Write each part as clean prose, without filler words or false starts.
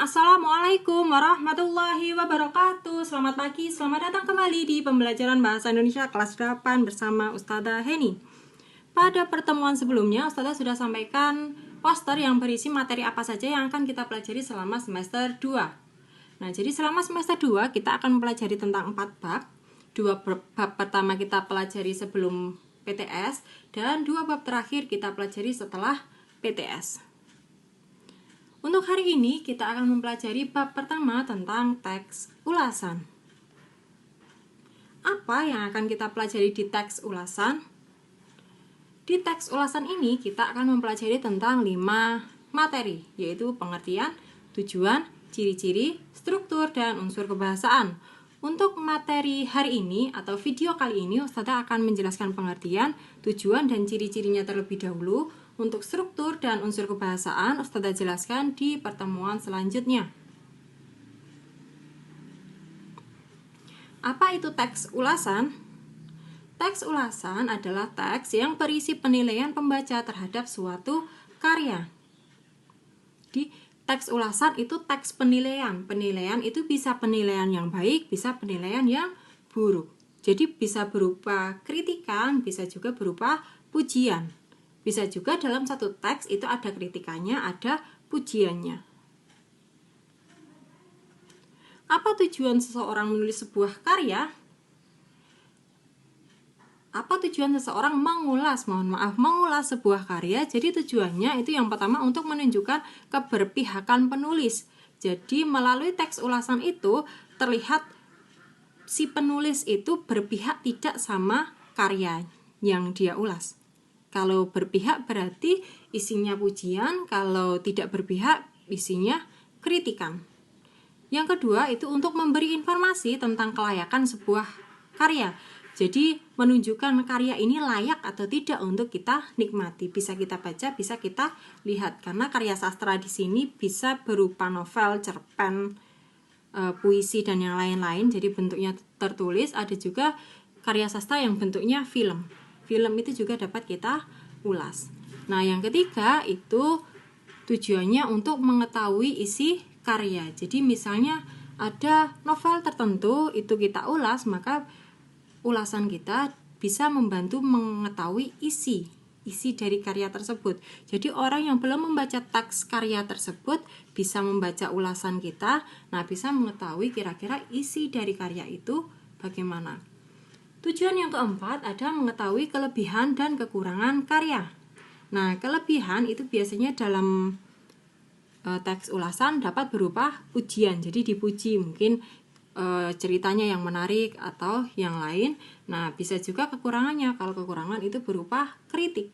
Assalamualaikum warahmatullahi wabarakatuh. Selamat pagi, selamat datang kembali di pembelajaran Bahasa Indonesia kelas 8 bersama Ustadzah Heni. Pada pertemuan sebelumnya, Ustadzah sudah sampaikan poster yang berisi materi apa saja yang akan kita pelajari selama semester 2. Nah, jadi selama semester 2 kita akan mempelajari tentang 4 bab. 2 bab pertama kita pelajari sebelum PTS, dan 2 bab terakhir kita pelajari setelah PTS. Untuk hari ini kita akan mempelajari bab pertama tentang teks ulasan. Apa yang akan kita pelajari di teks ulasan? Di teks ulasan ini kita akan mempelajari tentang 5 materi, yaitu pengertian, tujuan, ciri-ciri, struktur, dan unsur kebahasaan. Untuk materi hari ini atau video kali ini, Ustadzah akan menjelaskan pengertian, tujuan, dan ciri-cirinya terlebih dahulu. Untuk struktur dan unsur kebahasaan, Ustadzah jelaskan di pertemuan selanjutnya. Apa itu teks ulasan? Teks ulasan adalah teks yang berisi penilaian pembaca terhadap suatu karya. Di teks ulasan itu teks penilaian. Penilaian itu bisa penilaian yang baik, bisa penilaian yang buruk. Jadi bisa berupa kritikan, bisa juga berupa pujian. Bisa juga dalam satu teks itu ada kritikannya, ada pujiannya. Apa tujuan seseorang menulis sebuah karya? Apa tujuan seseorang mengulas sebuah karya? Jadi tujuannya itu yang pertama untuk menunjukkan keberpihakan penulis. Jadi melalui teks ulasan itu terlihat si penulis itu berpihak tidak sama karya yang dia ulas. Kalau berpihak berarti isinya pujian, kalau tidak berpihak isinya kritikan. Yang kedua itu untuk memberi informasi tentang kelayakan sebuah karya. Jadi menunjukkan karya ini layak atau tidak untuk kita nikmati. Bisa kita baca, bisa kita lihat. Karena karya sastra di sini bisa berupa novel, cerpen, puisi, dan yang lain-lain. Jadi bentuknya tertulis. Ada juga karya sastra yang bentuknya film. Film itu juga dapat kita ulas. Nah, yang ketiga itu tujuannya untuk mengetahui isi karya. Jadi misalnya ada novel tertentu itu kita ulas, maka ulasan kita bisa membantu mengetahui isi dari karya tersebut. Jadi orang yang belum membaca teks karya tersebut bisa membaca ulasan kita, nah bisa mengetahui kira-kira isi dari karya itu bagaimana. Tujuan yang keempat ada mengetahui kelebihan dan kekurangan karya. Nah, kelebihan itu biasanya dalam teks ulasan dapat berupa pujian. Jadi dipuji mungkin ceritanya yang menarik atau yang lain. Nah, bisa juga kekurangannya. Kalau kekurangan itu berupa kritik.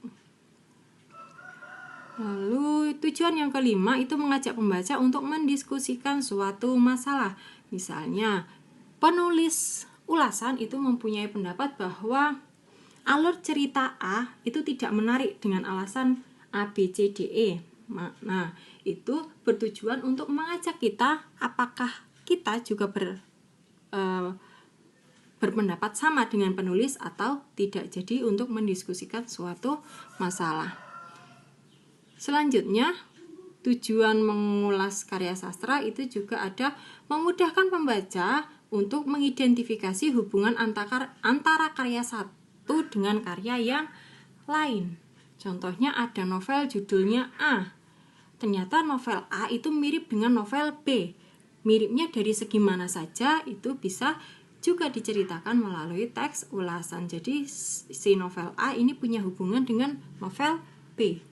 Lalu tujuan yang kelima itu mengajak pembaca untuk mendiskusikan suatu masalah. Misalnya, penulis ulasan itu mempunyai pendapat bahwa alur cerita A itu tidak menarik dengan alasan A, B, C, D, E. Nah, itu bertujuan untuk mengajak kita apakah kita juga berpendapat sama dengan penulis atau tidak. Jadi untuk mendiskusikan suatu masalah. Selanjutnya, tujuan mengulas karya sastra itu juga ada memudahkan pembaca untuk mengidentifikasi hubungan antara karya satu dengan karya yang lain. Contohnya ada novel judulnya A. Ternyata novel A itu mirip dengan novel B. Miripnya dari segi mana saja itu bisa juga diceritakan melalui teks ulasan. Jadi si novel A ini punya hubungan dengan novel B.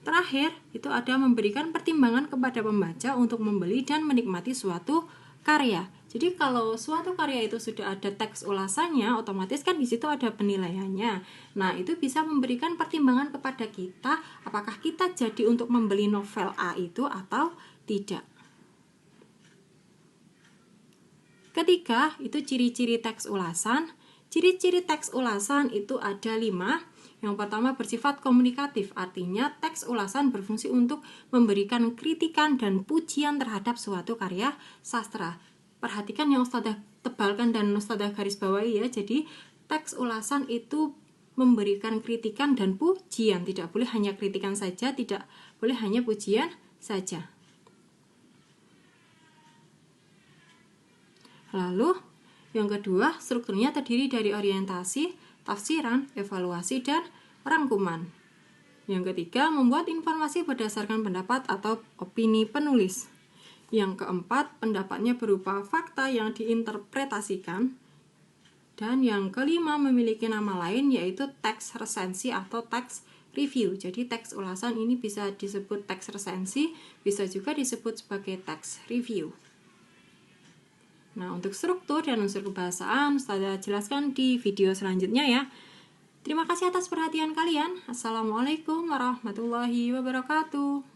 Terakhir, itu ada memberikan pertimbangan kepada pembaca untuk membeli dan menikmati suatu karya. Jadi kalau suatu karya itu sudah ada teks ulasannya, otomatis kan di situ ada penilaiannya. Nah, itu bisa memberikan pertimbangan kepada kita apakah kita jadi untuk membeli novel A itu atau tidak. Ketiga, itu ciri-ciri teks ulasan. Ciri-ciri teks ulasan itu ada 5. Yang pertama bersifat komunikatif, artinya teks ulasan berfungsi untuk memberikan kritikan dan pujian terhadap suatu karya sastra. Perhatikan yang Ustadzah tebalkan dan Ustadzah garis bawahi ya. Jadi teks ulasan itu memberikan kritikan dan pujian. Tidak boleh hanya kritikan saja, tidak boleh hanya pujian saja. Lalu, yang kedua, strukturnya terdiri dari orientasi, tafsiran, evaluasi, dan rangkuman. Yang ketiga, membuat informasi berdasarkan pendapat atau opini penulis. Yang keempat, pendapatnya berupa fakta yang diinterpretasikan. Dan yang kelima, memiliki nama lain yaitu teks resensi atau teks review. Jadi teks ulasan ini bisa disebut teks resensi, bisa juga disebut sebagai teks review. Nah, untuk struktur dan unsur kebahasaan saya jelaskan di video selanjutnya ya. Terima kasih atas perhatian kalian. Assalamualaikum warahmatullahi wabarakatuh.